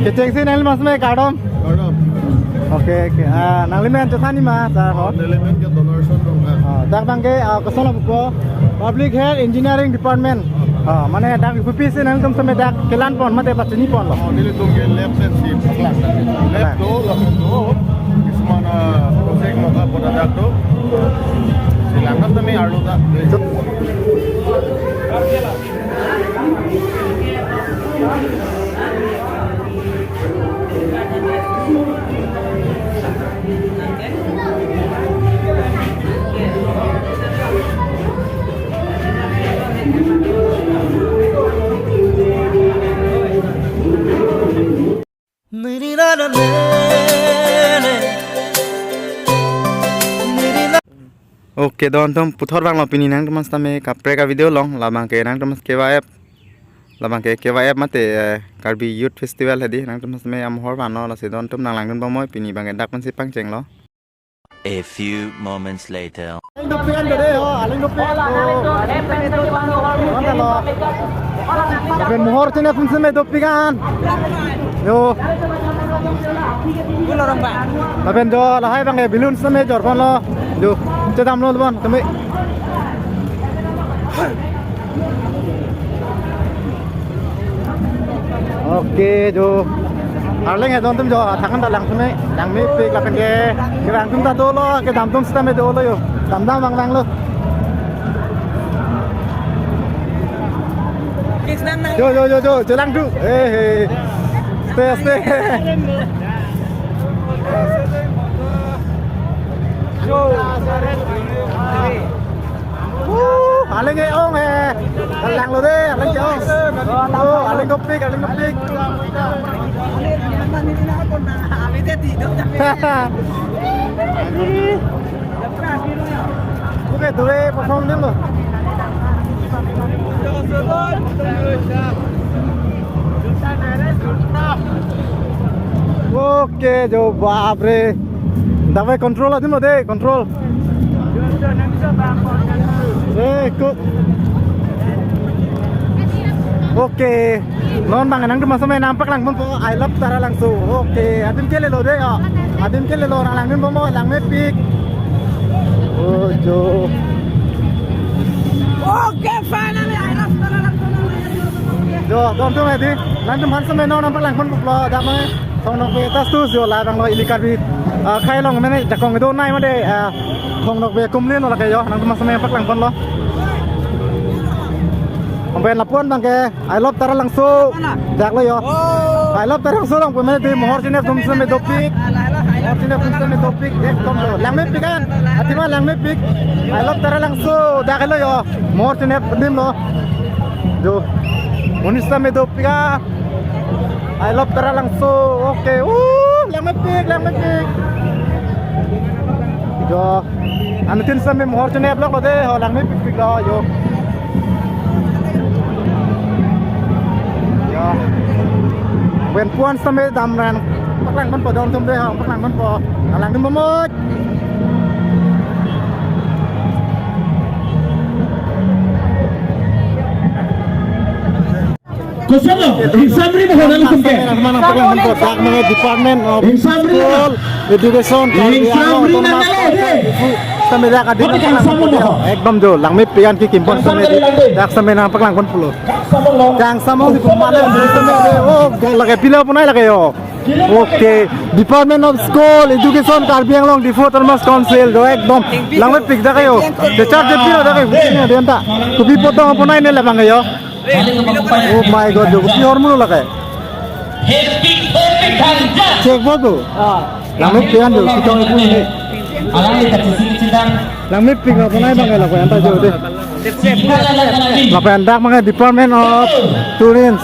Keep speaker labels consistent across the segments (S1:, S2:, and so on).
S1: Keceng sih nang mas me kadom. Oke. Nang limen cetani mas.
S2: Elemen ke donor son dong kan.
S1: Dak bangke kesana buko Public Health Engineering Department. Mana dak UPP sih nang tum sama dak kelan pon mate pacini pon lo.
S2: Nili tuh ke lab set si paklan. Lab do langsung do. Kismana project moga pada dak do. Silangan tapi arlo dak.
S1: Oke, don putar bang opini nang teman tame kapre ka video long labang ke nang teman KYF mate Karbi Youth Festival hadi nang teman tame am hor bano la se don nang langun ba moi pini bang dak man si pangceng lo.
S3: A few moments later.
S1: Aling dopian gede ho, aling dopian. Ben mohor tine pun se me dopian. Yo.
S4: Orang Pak.
S1: Laben do lahai bang e bilun se me jor pon lo. Jo, cedam lo bon kami. Oke, jo. Arling e don tum jo thakan da lang seme lang mi pe la pen ke rang tum ta do lo ke dam tum sta me do lo yo. Dam bang lo. Jo, jalan tu. Stay. Jo. Aling e ong e. Lang lo de, aling ke ong. Aling kopik. Oke, dua pasang nim lo. Oke, jo baap re. Dawai control adim lo de, control. Kok. Oke, non bang nang tu masuk main nampak lang pun I love tara langsung. Oke, adim kele lo deh ya. Adim kele lo orang langin bomo lang me pik. Oh jo.
S4: Oke, finally I love tara langsung.
S1: Jo, dom tu mesti. Nang tu masuk main nampak lang pun lo dah mana. Thong nok be tas tu jo lah bang lo ilikat bi. Khai long mana jakong itu naik mana deh. Thong nok be kumlin lo lah kayo. Nang tu masuk main nampak lang pun lo. Sampai lapuan bang ke, I love tara langsung, jak lo yo. I love tara langsung lang, pemene di mohor sini tum sini topik, mohor sini tum sini topik, tom lo, lang me pik kan, hati mah lang me pik, I love tara langsung, jak lo yo, mohor sini dim lo, jo, unis sini topik ah, I love tara langsung, oke, lang me pik, jo, anutin sini mohor sini blok lo deh, lang me pik lo yo. Wen puan sampai damran, paklang man po daun tumde ha, paklang man po, alang din momot.
S5: Kusano, examri mo honan sumke.
S1: Mana paklang man po, dak mga Department of School Education,
S5: examri na ngale.
S1: Sampai dak adin ekdom jo, lang may pian ki kimpon sampai dak sampai nang paklang man pulo. Jang samong di pemale oh lagi pilau punai lagi yo. Oke, Department of School Education Karbi Anglong di Termas Council do ekdom lang may pig da kayo. De charge pilo da kayo ni dia ta. Kubi potong punai ni labang kayo. Oh my god, jo kubi hormon lagi. Cek bogo. Lang may pian do kitong ibu ni. Lang may pig na punai bang kayo anta jo de. Lapan dak mga Department of Tourism.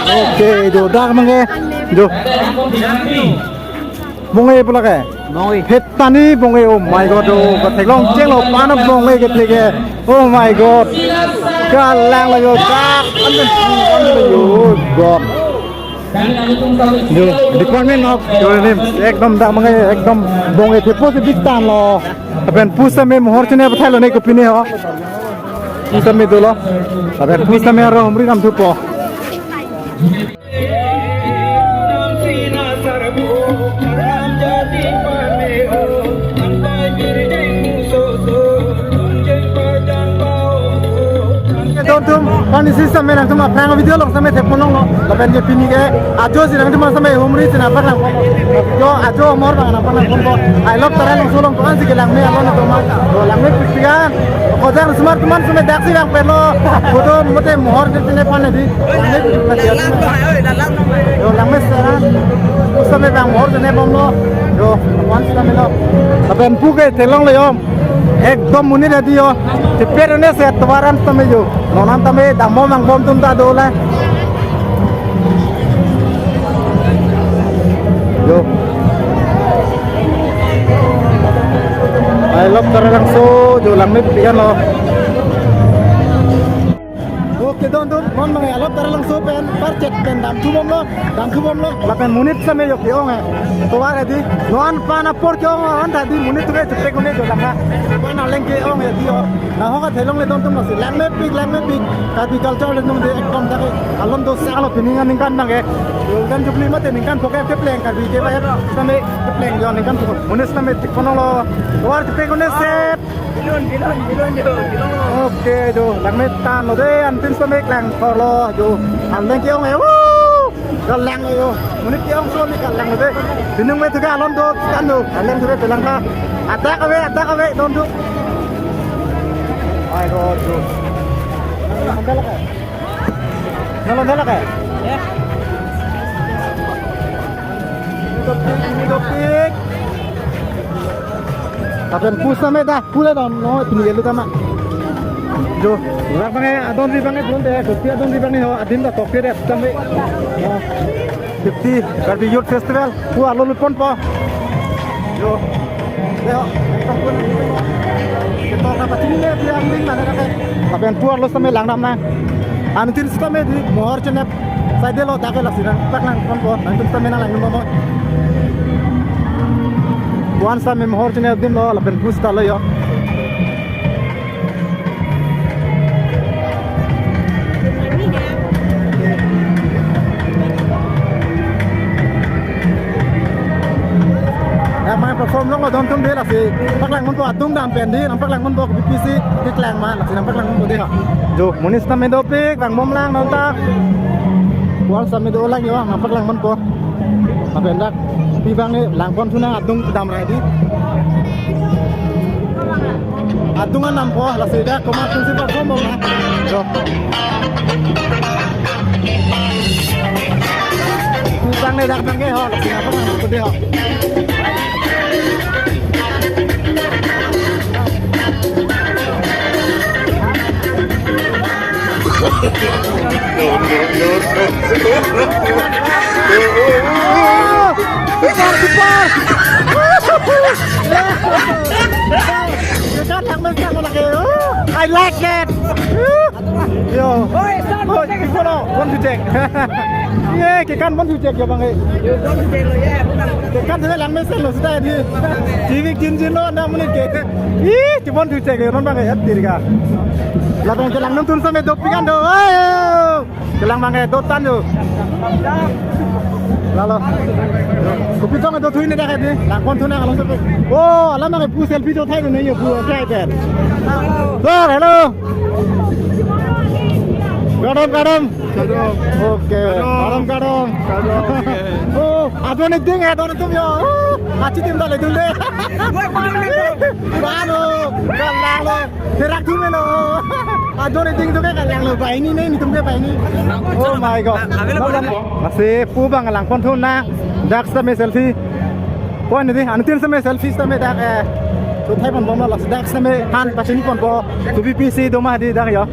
S1: Oke, jo dak mga jo. Bungai pula ke? Bungai. Hetani bungai, oh my god, oh kateglong cenglo panap bungai ketlege. Oh my god. Kalang layo dak anu yo god. Jo Department of Tourism ekdom dak mga ekdom bungai tepo se bigtan lo. Apen pusa me mohor chene bathai lo nei ko pine ho. Pusa me dolo. Apen pusa me ro humri nam thupo. Pani sistem me nang tuma prang video long sampai tepon long lo lapen je pini ke ajo si nang tuma sampai humri si nang parang kono yo ajo mor bang nang parang kono I love taran long sulong tuan si ke lang me alon tuma lo lang me pikiran ko jang smart tuman sampai daksi bang perlo foto mote mohor je tine pane di yo lang me saran sampai bang mohor je ne bom lo yo wan sampai lo lapen puke telong lo yo एकदम मुनि रहती हो चिप्पेर ने से तवारन तमे जो नोनान तमे दामो mang bom tum ta do la yo I love tarang so jo lang me pian lo oke don mon mang I love tarang so pen par cek pen dam thu bom lo la pen munit same yo ke ong to wa di non pa na por ke ong an ta di munit tu ke chippe ko ne jo lang na leng ke ong ya dio na ho ka thelong le don tum si lang me pik ka pi culture le nong de ekdom ta ke alom do sa lo piningan ning kan nang ke yo kan jupli ma te ning kan poke ke pleng ka bi ke ba same ke pleng yo ning kan munit same tik kono lo war chippe ko ne set oke do lang me tan lo de an tin same klang ko lo yo an leng ke ong e kan lang yo munit ke ong so ni kan lang lo de tinung me tu ka alom do kan do an leng tu ke pelang ka atak awe don tu ay go tu nalon ka Midopik Tapen pusa me dah pula don no pini lu tama jo rak bange adon ri bange don de kopi adon ri bange ho adin da tokye de tame 50 Karbi Youth Festival pu alolu pon po jo Leo, kampun kita apa sini le dia ambil mana nak? Tapi yang puar lo sampai lang nam na. Anu tin sampai di mohor cenep. Saya dia lo tak kelas sih, tak lang kon po. Nanti sampai lang nam mo. Tuan sampai mohor cenep dim lo, lapen pus talo yo. Main perform long lo don tum de la si pak lang mon po atung dam pen di nam pak lang mon po BPC tik lang ma la si nam pak lang mon po de ha jo munis na me do pik bang mom lang non ta wal sa me do lang yo nam pak lang mon po ma pen dak pi bang ni lang pon thuna atung dam rai di atungan nam po la si dak ko ma tung si perform mom na jo pi bang ni dak bang ge ho la si nam pak lang mon po de ha I like that. Yo. Want to check. Yeah, cái căn want to check ya bang ấy. Cái căn thế làm mấy sen lo sudah di. TV jin lo anda menit ke. Ih, cái want to check non bang ấy hati ka. Labang kelang nonton sampai dopikan do. Ayo. Kelang bang ấy dotan do. Lalu. Kopi tong do thui ne dah ni. Lang kon thuna kalau sampai. Oh, alam bang ấy pu selfie do thai do ne yo pu thai kan. Hello. Kadam. Oke. Kadam. Oh, adon itu nggak adon itu yo. Aci tim dah ledul deh. Baru, kalang lo. Terak tu melo. Adon itu kan kalang lo. Bayi ni nih, tumbe bayi ni. Oh my god. Masih pu bang kalang pon thun na. Dak sama selfie. Pon ni, antin sama selfie sama dak. So thai pon bom lah. Dak sama han pasini pon po. Tu BPC doma di dak yo.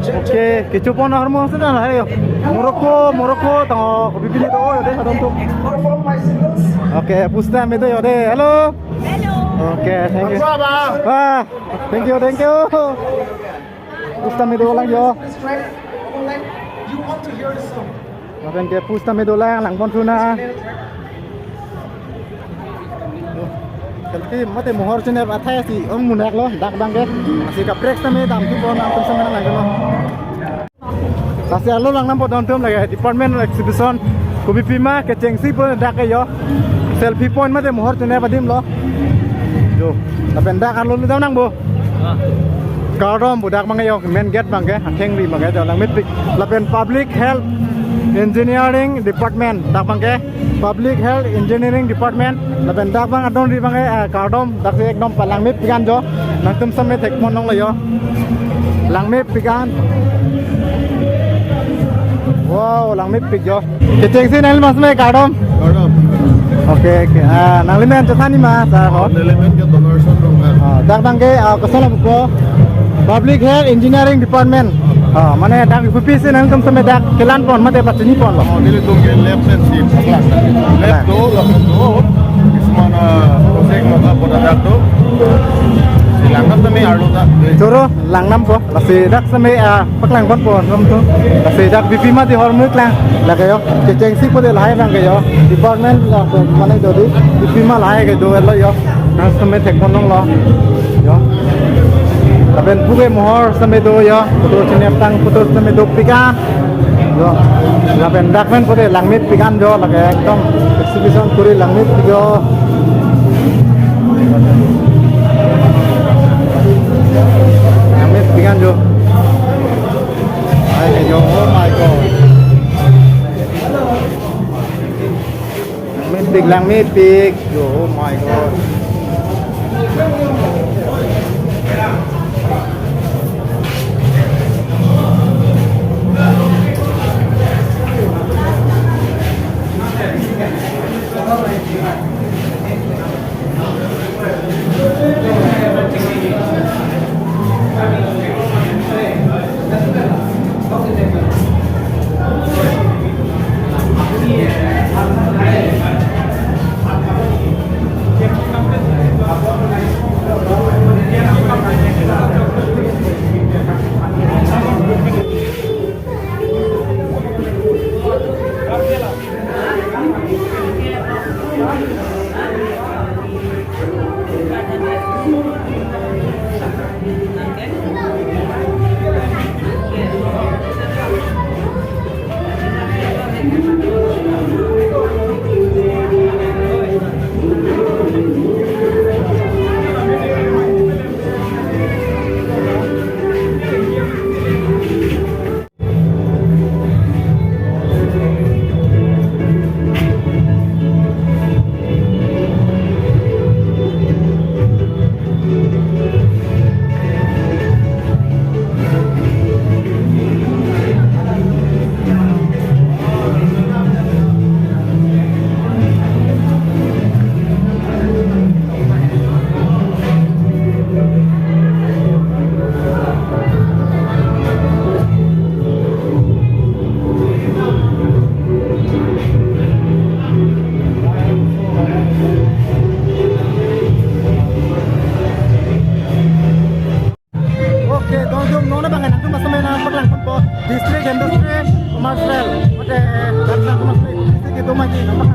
S1: Oke, kecupon hormon sudah lah yo. Morocco, tengok bibili tu yo deh adon tu. Oke, pusta me tu yo deh. Hello. Oke, thank you. Wah, thank you. Pusta me tu lang yo. Makan ke pusta me tu lang pon tuna. Tapi mate mohor cenep athai si ong munak lo dak bang ke masih kaprek same dam tu pon am tum sama lang lo kasi alo lang nam po don tum lagi department exhibition ko bipima ke chengsi po dak yo selfie point mate mohor cenep adim lo jo tapi dak alo lu nang bo Kardom budak bangke yo main gate bangke hatheng ri bangke jo langmit pik lapen public health engineering department dak bangke public health engineering department lapen dak bang adon ri bangke Kardom dak se ekdom palangmit pikan jo nangtum samme thek mon nong la yo langmit pikan wow langmit pik jo keceng si nal mas me Kardom
S2: Kardom.
S1: oke nang limen chani ma sa ho
S2: Element ke donor sandong kan.
S1: dak bangke kesala buko public health engineering department mana dak UPC nang tum samme dak kelan pon mate patni pon lo
S2: Nili tung ke left and si paklang. Left do, left do. Ismana project maka pada dak do. Silangan tami arlo dak.
S1: Joro langnam ko lasi dak same paklang pon pon rom tu lasi dak BP ma di hormu klang lagayo keceng si pode lahai bang gayo department la mane do di BP ma lahai ga do lo yo nang same thek pon nong lo yo aben puge mohor same do yo putu chine tang putu same do pikan yo aben dak men pode langmit pikan jo lage ekdom exhibition kuri langmit jo langmit pikan jo ai jo oh my god langmit pik jo oh my god district industri commercial mate karna commercial district itu mati nama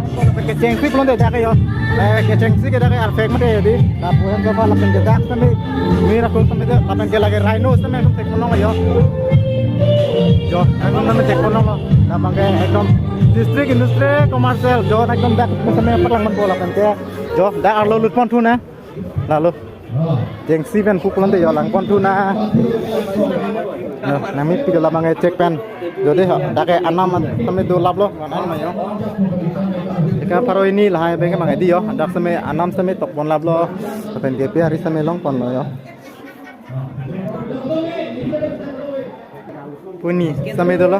S1: ke cengsi belum ada kayo ke cengsi ke ada arfek mate di na puan ke pala penjadak sampai mira kun sampai lapan ke lagi rhino sampai tum tek monong yo jo aku nama tek monong na bangke ekdom district industri commercial jo ekdom dak sampai perlang man bola kan ke jo dak arlo lut pon tu na lalu cengsi pen pukulan de yo lang pon tu na nami pido labang cek pen jadi dake anam tame do lablo anam yo eka paro ini lah benge mangai dio dak same anam same tok pon lablo pen gp hari same long pon lo yo puni same do lo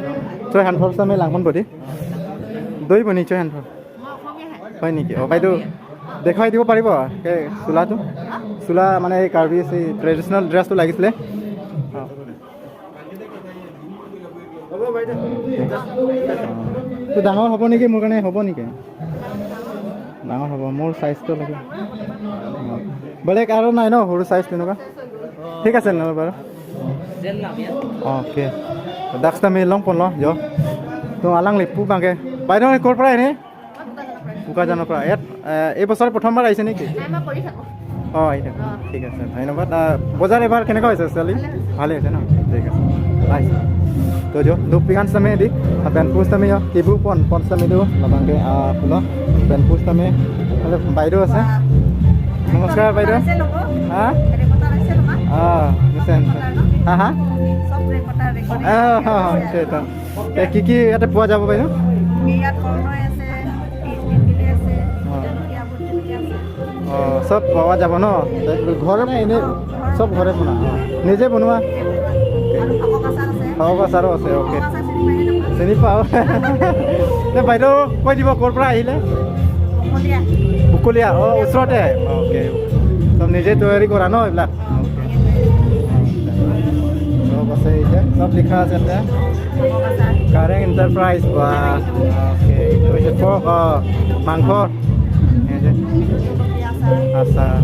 S1: choi han phor same lang pon bodi doi puni choi han phor হয় নেকি ও বাইদেউ দেখাই দিব পাৰিব কে চুলাটো চুলা মানে এই কাৰ্বি ট্ৰেডিশনাল ড্ৰেছটো লাগিছিলে তো ডাঙৰ হ'ব নেকি মোৰ কাৰণে হ'ব নেকি ডাঙৰ হ'ব মোৰ সাইজটো লাগে বেলেগ আৰু নাই ন সৰু সাইজ তেনেকুৱা ঠিক আছে ন বাৰু ওকে দাক্সটা মে লং পন ল তো আলাং লিপু বাংকে বাইদেউ ক'ৰ পৰা এনে বুকাজানৰ পৰা ইয়াত এই বছৰ প্ৰথমবাৰ আহিছে নেকি অঁ এইটো ঠিক আছে ধন্যবাদ বজাৰ এবাৰ কেনেকুৱা হৈছে ছোৱালী ভালে হৈছে ন ঠিক আছে আহিছে তো jo do pikan same di ben pus same yo kibu pon same do labangke pulo ben pus same ale baido ase নমস্কাৰ বাইদেউ হা Mesen. Haha.
S4: Sob reporter recording.
S1: Itu. Kiki ada পোৱা যাব বাইদেউ?
S4: ইয়াত কৰ্ণই আছে, পিলপিলি আছে, জলকীয়া বুট জলকীয়া আছে।
S1: সব পোৱা যাব ন? ঘৰে নে এনে সব ঘৰে বনোৱা? নিজে বনোৱা?
S4: আৰু শাকৰ আচাৰ আছে।
S1: শাকৰ আচাৰো আছে, অ'কে।
S4: শাকৰ আচাৰ চিনি
S1: চিনি
S4: পায়নে নাপায়?
S1: পাওঁ। তে বাইদেউ কৈ দিব ক'ৰ পৰা আহিলে?
S4: বকলীয়া।
S1: বুকলীয়া, ওচৰতে? অ'কে। সব নিজে তৈয়াৰী কৰা ন এইবিলাক? সব আছে এতিয়া, সব লিখা আছে এতিয়া।
S4: শাকৰ আচাৰ।
S1: Kareng Enterprise বা ওকে এইটো হৈছে পক মাংস এই যে
S4: জলকীয়া আচাৰ।
S1: আচাৰ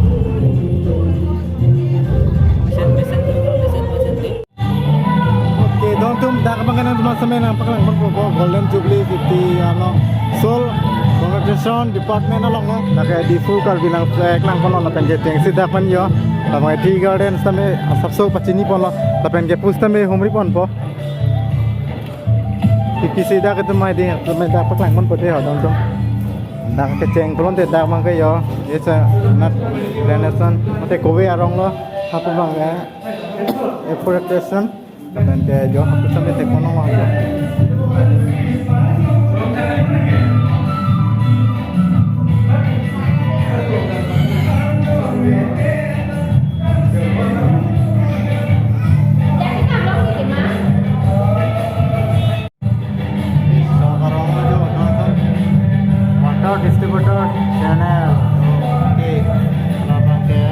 S1: oke dong tum dak bangana tuma samay nang paklang po Golden Jubilee 50 ano Seoul Congratulation Department along no naka di full kar bilang flag lang kono la pen geteng sida pan yo tamay tea garden samay sabso pachini pon lo la pen ge pus tamay humri pon po Pipisi dah ketemu dia, ketemu dah paklang pun putih dong tum. Dah keceng pelon teh dah mangkai yo, dia se nat renaissance, mate kowe arong lo, apa bang ya? Effortation, dan dia jo, aku sampai tekono wang lo. Distributor channel oke kalau pakai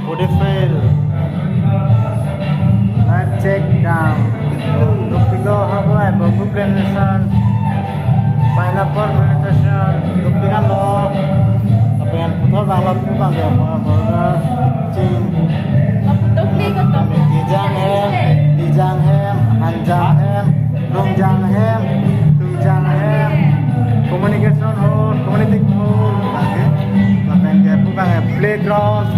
S1: Woodfield let's check down look below how I bamboo plantation pineapple plantation look dengan lo apa yang putar banget tuh bang ya burger cing dijang hem hanjang hem longjang hem tujang hem communication hall, community hall, okay. Lapan ke bukan playground,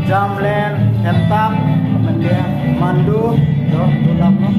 S1: jamland, entap, kemudian mandu, tulap no.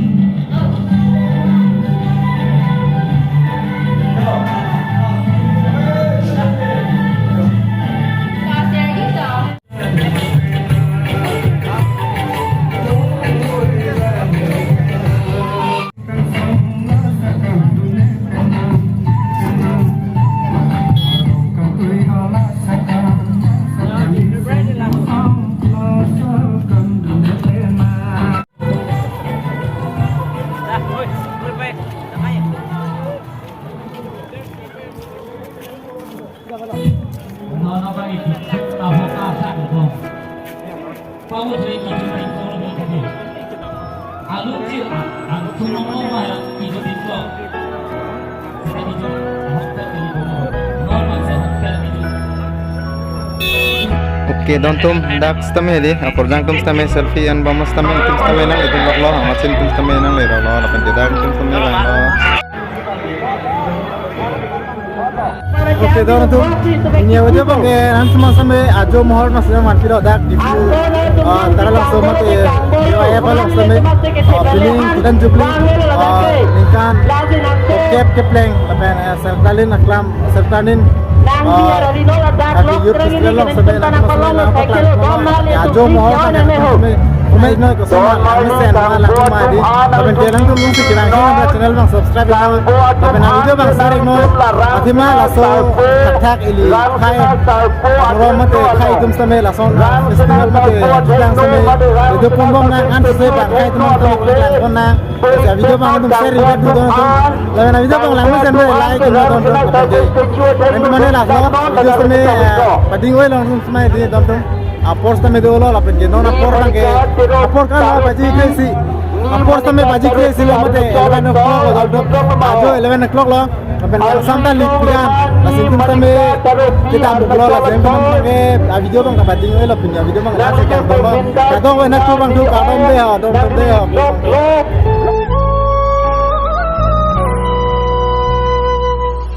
S1: Oke, don tum dak stame di, akor jang tum stame selfie an bamos stame tum stame nang itu lo amasin tum stame nang le lo lapan tidak tum stame lang lo. Oke, don tum ini aja bang an semua sampai ajo mohor mas zaman kira dak di fu tara lang semua te ya pa lang sampai feeling Golden Jubilee lingkan kep kepleng lapan sertalin aklam sertalin Kaki youth festival lang sabay lang ajo mohor na umay no ko sama amisen wala kumadi laban kelang tum lung sikirang na channel bang subscribe lang laban ang video bang sari no atima laso tak ili khai ro mate khai tum same laso festival mate jang same video pombong na an se bang khai tum lang kon na sa video bang tum share ri do don laban video bang lang sen like no don don mana laso video same pading oi lang tum same di don don apor tame do lo lapen ke non apor lang ke apor kan lo baji kresi apor tame baji kresi lo mate 11 o'clock lo ajo 11 o'clock lo lapen sampai lipian lasin tum tame kita bulo la sem tum ke video bang baji oi lo punya video bang la se kan lo kadong enak tu bang tu kadong de ha